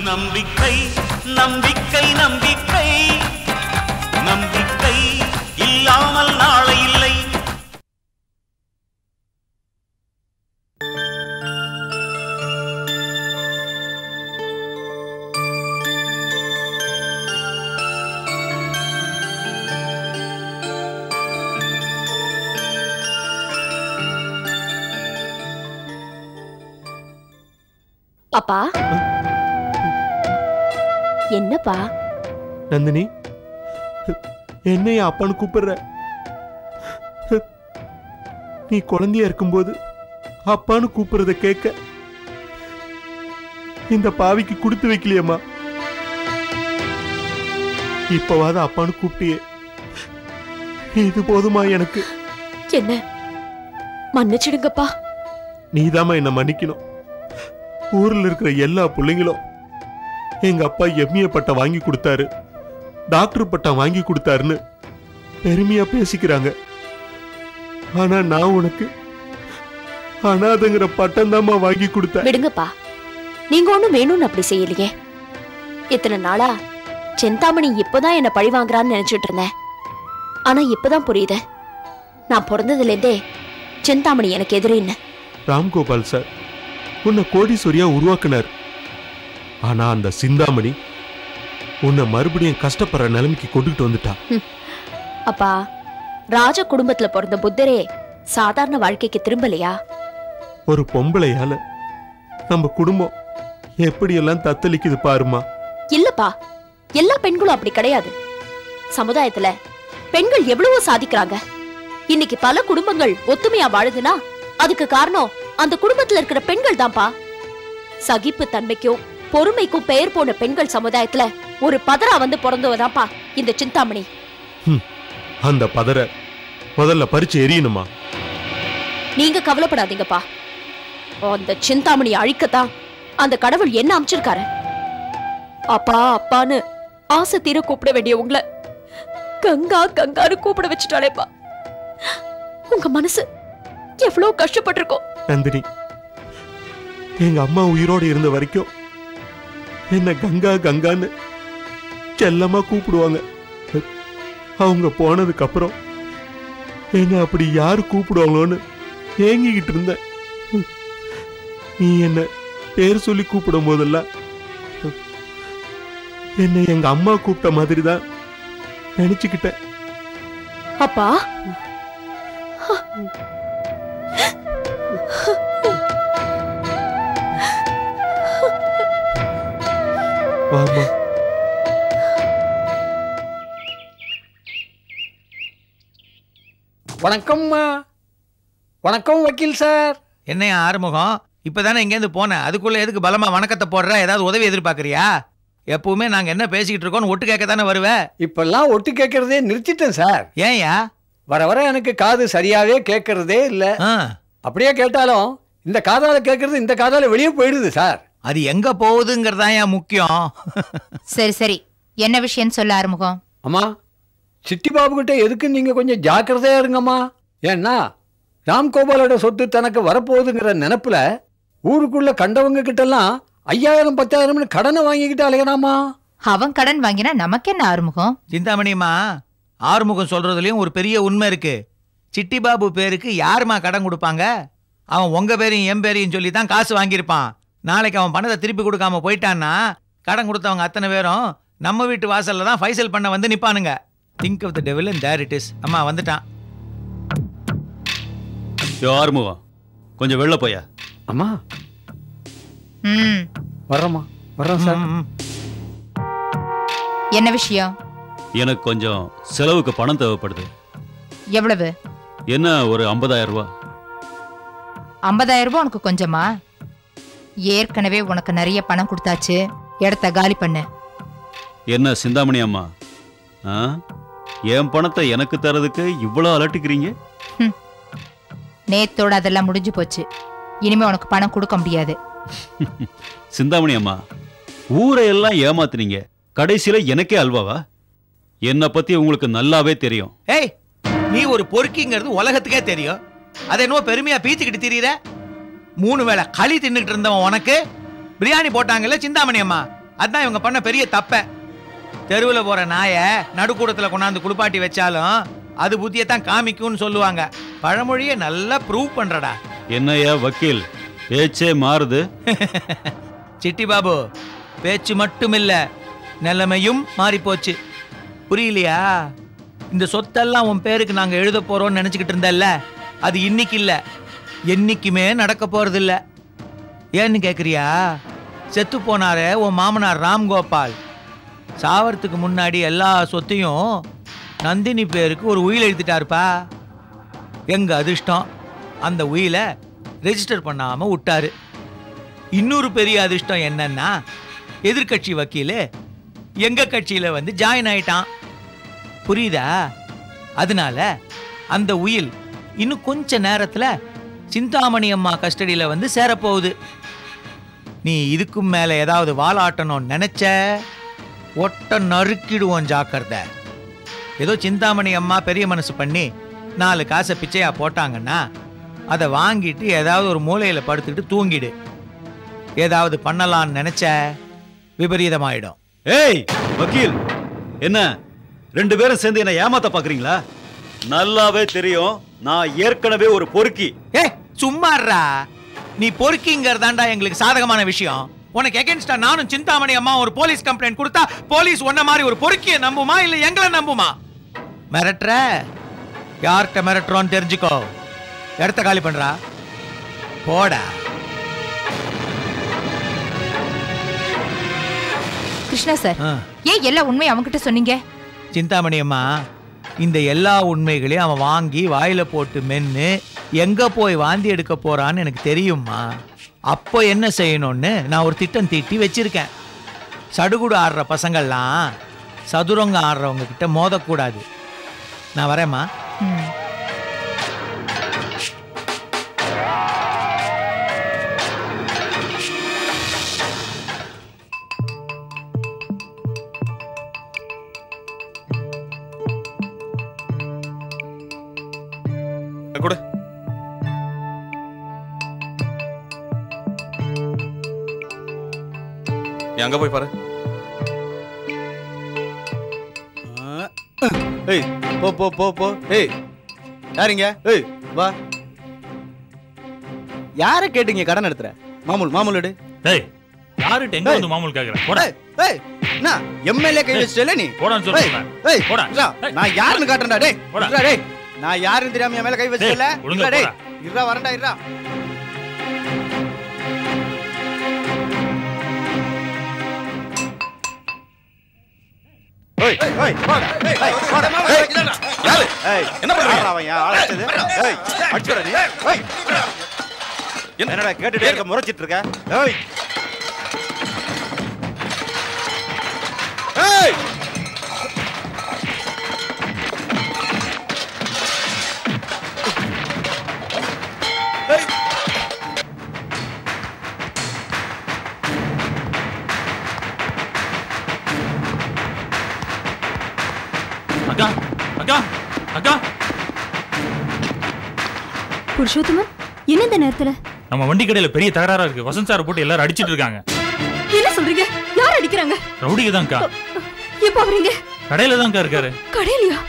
நம்பிக்கை நம்பிக்கை நம்பிக்கை நம்பிக்கை இல்லாமல் நாளை இல்லை. அப்பா என்னப்பா? நந்தினி, என்னைய அப்பான்னு கூப்பிடுற? நீ குழந்தையா இருக்கும்போது அப்பான்னு கூப்பிடுறத கேட்க இந்த பாவிக்கு கொடுத்து வைக்கலையம்மா. இப்பவாத அப்பான்னு கூப்பிட்டியே, இது போதுமா எனக்கு? என்ன மன்னிச்சிடுங்கப்பா. நீதாமா என்ன மன்னிக்கணும். ஊர்ல இருக்கிற எல்லா பிள்ளைங்களும் எங்க அப்பா எம்ஏ பட்டம் வாங்கி கொடுத்தாரு, டாக்டர் பட்டம் வாங்கி கொடுத்தாருன்னு பெருமையா பேசிக்கிறாங்க. ஆனா நான் உனக்கு அனாதைங்கிற பட்டம் தாமா வாங்கி கொடுத்தேன். விடுங்கப்பா, நீங்க ஒண்ணும் வேணும்னு அப்படி செய்யலையே. இத்தனை நாளா செந்தாமணி இப்பதான் என்ன பழி வாங்குறான்னு நினைச்சிட்டு இருந்தேன். ஆனா இப்பதான் புரியுது, நான் பிறந்ததுல இருந்தே செந்தாமணி எனக்கு எதிரின்னு. ராம்கோபால் சார் உன்னை கோடீஸ்வரியா உருவாக்குனார். ஆனா அந்த சிந்தாமணி உன்னை மறுபடியும் கஷ்டப்படுற நிலைமைக்கு கொண்டுகிட்டு வந்துட்டா. அப்பா, ராஜ குடும்பத்துல பிறந்த புத்தரே சாதாரண வாழ்க்கைக்கு திரும்பலையா? ஒரு பொம்பளையால நம்ம குடும்பம் எப்படியெல்லாம் தத்தளிக்குது பாருமா. இல்லப்பா, எல்லா பெண்களும் அப்படி கிடையாது. சமுதாயத்துல பெண்கள் எவ்வளவோ சாதிக்கிறாங்க. இன்னைக்கு பல குடும்பங்கள் ஒத்துமையா வாழுதுன்னா அதுக்கு காரணம் அந்த குடும்பத்துல இருக்கிற பெண்கள் தான்ப்பா. சகிப்பு தன்மைக்கும் பொறுமைக்கும் பெயர் போன பெண்கள் சமுதாயத்துல ஒரு பதரா வந்து பிறந்தவதான்ப்பா இந்த சிந்தாமணி. அந்த பதற முதல்ல பறிச்சு எரியணுமா? நீங்க கவலைப்படாதீங்கப்பா. அந்த சிந்தாமணி அழிக்கத்தான் அந்த கடவுள் என்ன அமைச்சிருக்காரு. அப்பா அப்பான்னு ஆசை தீர கூப்பிட வேண்டிய உங்களை கங்கா கங்கான்னு கூப்பிட வச்சுட்டாலேப்பா. உங்க மனசு எவ்வளவு கஷ்டப்பட்டிருக்கோம். நந்தினி, எங்க அம்மா உயிரோடு இருந்த வரைக்கும் என்ன கங்கா கங்கான்னு செல்லமா கூப்பிடுவாங்க. அவங்க போனதுக்கு அப்புறம் என்ன அப்படி யாரு கூப்பிடுவாங்களோன்னு ஏங்கிக்கிட்டு இருந்தேன். நீ என்ன பேர் சொல்லி கூப்பிடும் போதெல்லாம் என்னை எங்க அம்மா கூப்பிட்ட மாதிரி தான் நினைச்சுக்கிட்டேன். அப்பா, வாமா. வணக்கம்மா. வணக்கம் வக்கீல் சார். என்னையா ஆறுமுகம், இப்பதானே இங்கேருந்து போனேன், அதுக்குள்ள எதுக்கு பலமா வணக்கத்தை போடுற? ஏதாவது உதவி எதிர்பார்க்கறியா? எப்பவுமே நாங்க என்ன பேசிக்கிட்டு இருக்கோம்னு ஒட்டு கேட்க தானே வருவேன். இப்பெல்லாம் ஒட்டு கேட்கறதே நிறுத்திட்டேன் சார். ஏன்யா? வர வர எனக்கு காது சரியாவே கேட்கறதே இல்ல. அப்படியே கேட்டாலும் இந்த காதால கேட்கறது இந்த காதால வெளியே போயிடுது சார். அது எங்க போகுதுங்கிறதா முக்கியம். சரி சரி, என்ன விஷயம் சொல்ல ஆறுமுகம்? அம்மா, சிட்டி பாபு கிட்ட எதுக்கு நீங்க கொஞ்சம் ஜாக்கிரதையா இருங்கம்மா. ஏன்னா ராம்கோபாலோட சொத்து தனக்கு வரப்போகுதுங்கிற நினைப்புல ஊருக்குள்ள கண்டவங்க கிட்ட எல்லாம் 5000 10,000 கடனை வாங்கிக்கிட்டு அலையறாமா. அவன் கடன் வாங்கினா நமக்கு என்ன ஆறுமுகம்? சிந்தாமணியம்மா, ஆறுமுகம் சொல்றதுலயும் ஒரு பெரிய உண்மை இருக்கு. சிட்டி பாபு பேருக்கு யாருமா கடன் கொடுப்பாங்க? அவன் உங்க பேரையும் என் பேரையும் சொல்லி தான் காசு வாங்கியிருப்பான். நாளைக்கு அவன் பணத்தை திருப்பி கொடுக்காம போயிட்டான்னா கடன் கொடுத்தவங்க அத்தனை பேரும் நம்ம வீட்டு வாசல்ல தான் ஃபைசல் பண்ண வந்து நிப்பானுங்க. Think of the devil and there it is. அம்மா வந்துட்டான். ஆறுமுகம், கொஞ்சம் வெளில போயா. அம்மா வர்றோமா, வர்றோம் சார். என்ன விஷயம்? எனக்கு கொஞ்சம் செலவுக்கு பணம் தேவைப்படுது. எவ்வளவு? என்ன, ஒரு 50,000 ரூபாய். 50,000 ரூபாய் உனக்கு கொஞ்சமா? ஏற்கனவே உனக்கு நிறைய பணம் கொடுத்தாச்சு, இடத்த காலி பண்ணு. என்ன சிந்தாமணி அம்மா, என் பணத்தை எனக்கு தரதுக்கு இவ்வளவு அலட்டிக்கிறீங்க? நேத்தோட அதெல்லாம் முடிஞ்சு போச்சு. இனிமே உனக்கு பணம் கொடுக்க முடியாது. சிந்தாமணி அம்மா, ஊரை எல்லாம் ஏமாத்துனீங்க, கடைசியில எனக்கே அல்வாவா? என்னை பத்தி உங்களுக்கு நல்லாவே தெரியும். ஏய், நீ ஒரு பொறுக்கிங்கிறது உலகத்துக்கே தெரியும். அதை என்னவோ பெருமையா பீச்சுக்கிட்டு திரியிற. 3 வேளை களி தின்னுக்கிட்டு இருந்தவன் உனக்கு பிரியாணி போட்டாங்கல்ல சிந்தாமணி அம்மா, அதான் இவங்க பண்ண பெரிய தப்ப. தெருவில் போற நாயை நடுக்கூடத்துல கொண்டாந்து குளிப்பாட்டி வச்சாலும் அது புத்தியத்தான் காமிக்கும்னு சொல்லுவாங்க. பழமொழியை நல்லா ப்ரூவ் பண்றடா. என்னையா வக்கீல், பேச்சே மாறுது. சிட்டி பாபு, பேச்சு மட்டும் இல்ல, நிலைமையும் மாறி போச்சு. புரியலையா? இந்த சொத்தெல்லாம் உன் பேருக்கு நாங்க எழுத போறோம்னு நினைச்சுக்கிட்டு இருந்தல்ல, அது இன்னைக்கு இல்ல, என்னைக்குமே நடக்க போறது இல்ல. ஏன்னு கேக்குறியா? செத்து போனாரே உன் மாமனார் ராம்கோபால், சாவறதுக்கு முன்னாடி எல்லா சொத்தையும் நந்தினி பேருக்கு ஒரு உயில் எழுதிட்டாருப்பா. எங்க அதிர்ஷ்டம், அந்த உயிலை ரெஜிஸ்டர் பண்ணாம விட்டாரு. இன்னொரு பெரிய அதிர்ஷ்டம் என்னன்னா, எதிர்கட்சி வக்கீல் எங்க கட்சியில வந்து ஜாயின் ஆயிட்டான். புரியுதா? அதனால அந்த உயில் இன்னும் கொஞ்ச நேரத்துல சிந்தாமணி அம்மா கஸ்டடியில வந்து சேரப்போகுது. நீ இதுக்கும் மேல ஏதாவது வாலாட்டணும்னு நினைச்ச ஒட்ட நறுக்கிடுவோம், ஜாக்கிரதை. ஏதோ சிந்தாமணி அம்மா பெரிய மனசு பண்ணி 4 காசை பிச்சையா போட்டாங்கன்னா அதை வாங்கிட்டு ஏதாவது ஒரு மூலையில படுத்துக்கிட்டு தூங்கிடு. ஏதாவது பண்ணலான்னு நினைச்ச விபரீதமாயிடும். ஏய் வக்கீல், என்ன 2 பேரும் சேர்ந்து என்ன ஏமாத்த பாக்குறீங்களா? நல்லாவே தெரியும் நான் ஏற்கனவே ஒரு பொறுக்கி. சும்மாறா, நீ பொறுக்கிங்கிறதாண்டா எங்களுக்கு சாதகமான விஷயம். உனக்கு எகென்ஸ்டா நானும் சிந்தாமணி அம்மா ஒரு போலீஸ் கம்ப்ளைண்ட் கொடுத்தா போலீஸ் உன்ன மாதிரி ஒரு பொறுக்கியை நம்புமா இல்ல எங்களை நம்புமா? மிரட்டுற? யார்கிட்ட மிரட்டுறோன்னு தெரிஞ்சுக்கோ. இடத்த காலி பண்றா, போடா. கிருஷ்ணா சார், ஏன் எல்லா உண்மையும் அவன்கிட்ட சொன்னீங்க? சிந்தாமணி அம்மா, இந்த எல்லா உண்மைகளையும் அவன் வாங்கி வாயில போட்டு மென்னு எங்க போய் வாந்தி எடுக்க போறான்னு எனக்கு தெரியுமா. அப்போ என்ன செய்யணும்னு நான் ஒரு திட்டம் தீட்டி வச்சிருக்கேன். சடுகுடு ஆடுற பசங்கள்லாம் சதுரங்க ஆடுறவங்க கிட்ட மோதக்கூடாது. நான் வரேம்மா. கூட அங்க போய் பாரு. ஏய் போ போ போ போ. ஏய் யாரிங்க? ஏய் வா. யார கேட்டீங்க கடன் எடுத்துற? மாமூல் மாமூல் எடு. ஏய் யார்கிட்ட எங்க வந்து மாமூல் கேக்குற? போடா. ஏய் நான் எம்எல்ஏ கை வச்சிட்டல நீ. போடான்னு சொல்றேன். ஏய் போடா. நான் யாருன்னு காட்டுறேன்டா. டேய் போடா. டேய் நான் யாருன்னு தெரியாம என் மேல கை வச்சிட்டல. டேய் இருடா, வரேன்டா, இருடா. ஏய் ஏய் போடா. ஏய் போடா. யாரு? ஏய் என்ன பண்றீங்க? அவன் ஏன் ஆளச்சது? ஏய் அடிச்சற நீ. ஏய் என்னடா கேட்டுட்டே இருக்க, முறைச்சிட்டு இருக்க? ஏய் ஏய் அக்கா அக்கா அக்கா. புருஷோத்தமன், என்ன இந்த நேரத்துல? நம்ம வண்டி கடையில பெரிய தகராறா இருக்கு. வசந்த் சார் போட்டு எல்லாரும் அடிச்சிட்டு இருக்காங்க. என்ன சொல்றீங்க? யார் அடிக்கிறாங்க? ரவுடிக்கு தான்க்கா. எப்ப வரீங்க? கடையில தான்க்கா இருக்காரு. கடையிலயா?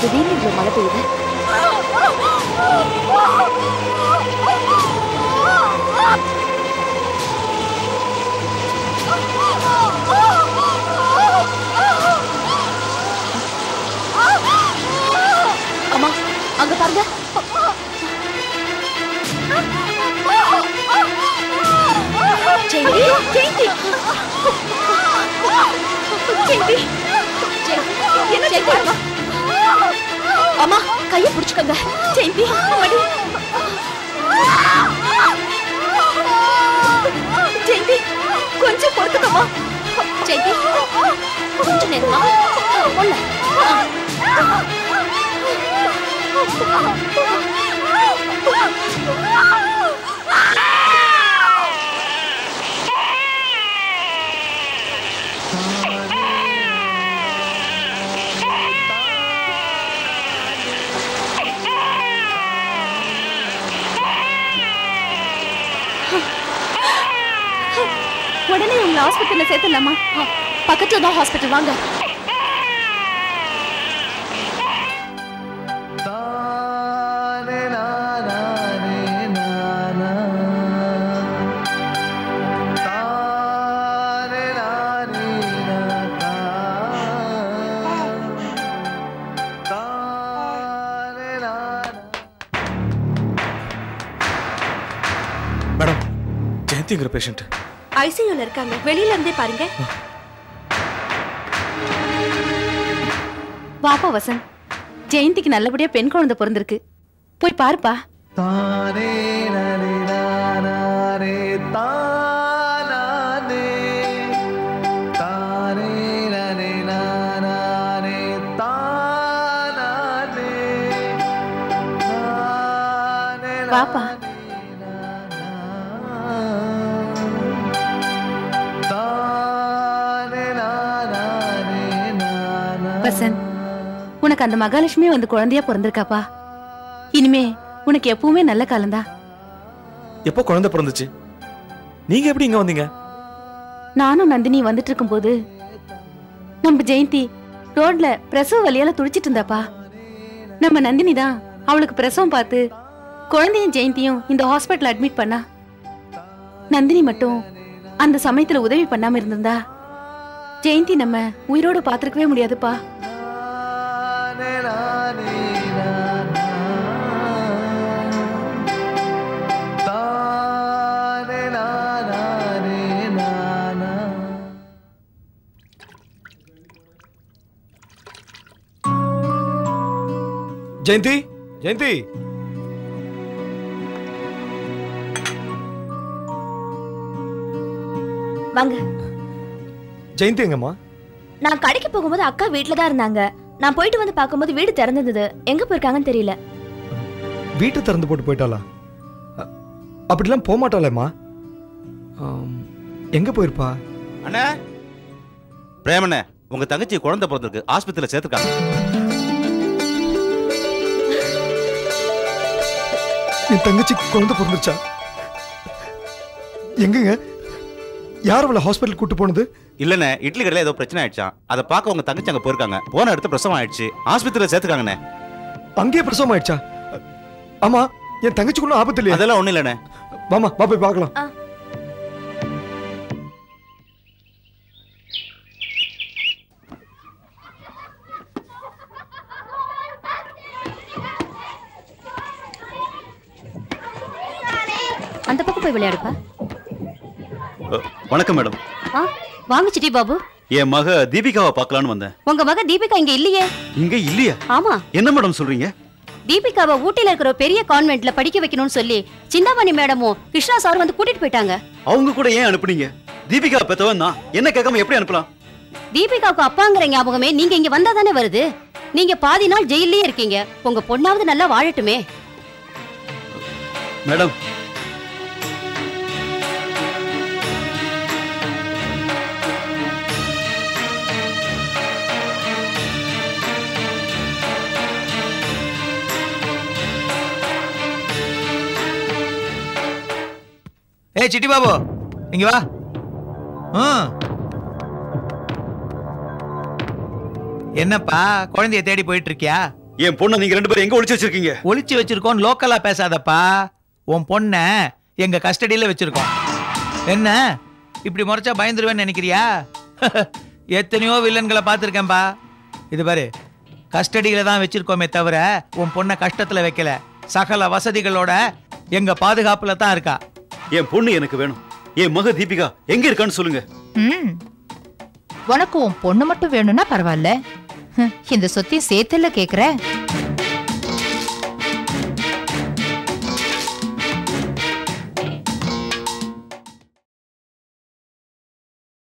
திடீர்னு இவ்வளவு மழை பெய்யுது. அம்மா அங்க பாருங்க. அம்மா கையை பிடிச்சுக்கங்க. ஜெயந்தி ஜெயந்தி கொஞ்சம் பொறுத்துக்கம்மா. ஜெயந்தி கொஞ்ச நேரமா ஒண்ணு. உடனே உங்களை ஹாஸ்பிட்டல்ல சேர்த்துலாமா? பக்கத்துல தான் ஹாஸ்பிட்டல், வாங்க. மேடம், ஜெயந்திங்கிற பேஷண்ட் ஐசியூல இருக்காங்க. வெளியில இருந்தே பாருங்க. பாப்பா வசந்த், ஜெயந்திக்கு நல்லபடியா பெண் குழந்தை பிறந்திருக்கு. போய் பாருப்பா. பாப்பா வசந்த், உனக்கு அந்த மகாலட்சுமி வந்து குழந்தையா பிறந்திருக்காப்பா. இனிமே உனக்கு எப்பவுமே நல்ல காலம்தான். எப்போ குழந்தை பிறந்துச்சு? நீங்க எப்படி இங்க வந்தீங்க? நானும் நந்தினி வந்துட்டு இருக்கும் போது நம்ம ஜெயந்தி ரோட்ல பிரசவ வலியால துடிச்சிட்டு இருந்தாப்பா. நம்ம நந்தினி தான் அவளுக்கு பிரசவம் பார்த்து குழந்தையும் ஜெயந்தியும் இந்த ஹாஸ்பிட்டல் அட்மிட் பண்ணா. நந்தினி மட்டும் அந்த சமயத்துல உதவி பண்ணாம இருந்திருந்தா ஜெயந்தி நம்ம உயிரோட பாத்துருக்கவே முடியாதுப்பா. ஜெயந்தி, ஜெயந்தி, வாங்க. ஜெயந்தி எங்கம்மா? நான் கடைக்கு போகும்போது அக்கா வீட்ல தான் இருந்தாங்க. நான் போயிட்டு வந்து பார்க்கும்போது வீடு திறந்திருந்தது. எங்க போயிருக்காங்கன்னு தெரியல. வீட்டை திறந்து போட்டு போயிட்டாளா? அப்படிலாம் போக மாட்டாளேம்மா. எங்க போயிருப்பா? அண்ணா, பிரேமண்ணே, உங்க தங்கச்சி குழந்தை பிறந்திருக்கு, ஆஸ்பத்திரியில சேர்த்துருக்காங்க. என் தங்கச்சி குழந்தை பிறந்துச்சா? எங்கங்க? யார் அவளை ஹாஸ்பிட்டல் கூட்டு போனது? இல்லண்ணே, இட்லி கடையில ஏதோ பிரச்சனை ஆயிடுச்சான். அதை பார்க்க உங்க தங்கச்சி அங்க போயிருக்காங்க. போன இடத்து பிரசவம் ஆயிடுச்சு, ஆஸ்பத்திரியில சேர்த்துக்காங்கண்ணே. அங்கேயே பிரசவம் ஆயிடுச்சா? ஆமா, என் தங்கச்சிக்குள்ள ஆபத்து இல்லையா? அதெல்லாம் ஒண்ணு இல்லண்ணே. வாமா, வா போய் பார்க்கலாம். அந்த பக்கம் போய் விளையாடுப்பா. வணக்கம் மேடம். வாங்க சிட்டி பாபு. என் மக தீபிகாவை பார்க்கலான்னு வந்தேன். உங்க மக தீபிகா இங்க இல்லையே. இங்க இல்லையா? ஆமா. என்ன மேடம் சொல்றீங்க? தீபிகாவை ஊட்டில இருக்கிற பெரிய கான்வென்ட்ல படிக்க வைக்கணும்னு சொல்லி சிந்தாமணி மேடமும் கிருஷ்ணா சார் வந்து கூட்டிட்டு போயிட்டாங்க. அவங்க கூட ஏன் அனுப்புனீங்க? தீபிகா பெத்தவன் தான், என்ன கேட்காம எப்படி அனுப்பலாம்? தீபிகாவுக்கு அப்பாங்கிற ஞாபகமே நீங்க இங்க வந்தா தானே வருது. நீங்க பாதி நாள் ஜெயிலே இருக்கீங்க. உங்க பொண்ணாவது நல்லா வாழட்டுமே. மேடம், ஏய் சிட்டி பாபு, இங்க வா. என்னப்பா குழந்தைய தேடி போயிட்டு இருக்கியா? என் பொண்ணை நீங்க 2 பேரும் எங்க ஒளிச்சு வச்சிருக்கீங்க? ஒளிச்சு வச்சிருக்கோம் லோக்கலா பேசாதப்பா. உன் பொண்ண எங்க கஸ்டடியில வச்சிருக்கோம். என்ன இப்படி முறைச்சா பயந்துருவேன்னு நினைக்கிறியா? எத்தனையோ வில்லன்களை பார்த்துருக்கேன்பா. இது பாரு, கஸ்டடியில தான் வச்சிருக்கோமே தவிர உன் பொண்ணை கஷ்டத்துல வைக்கல. சகல வசதிகளோட எங்க பாதுகாப்புல தான் இருக்கா. என் பொண்ணு எனக்கு வேணும். என் மக தீபிகா எங்க இருக்கான்னு சொல்லுங்க. உனக்கு உன் பொண்ணு மட்டும் வேணும்னா பரவாயில்ல, இந்த சொத்தையும் சேர்த்துல கேக்குற.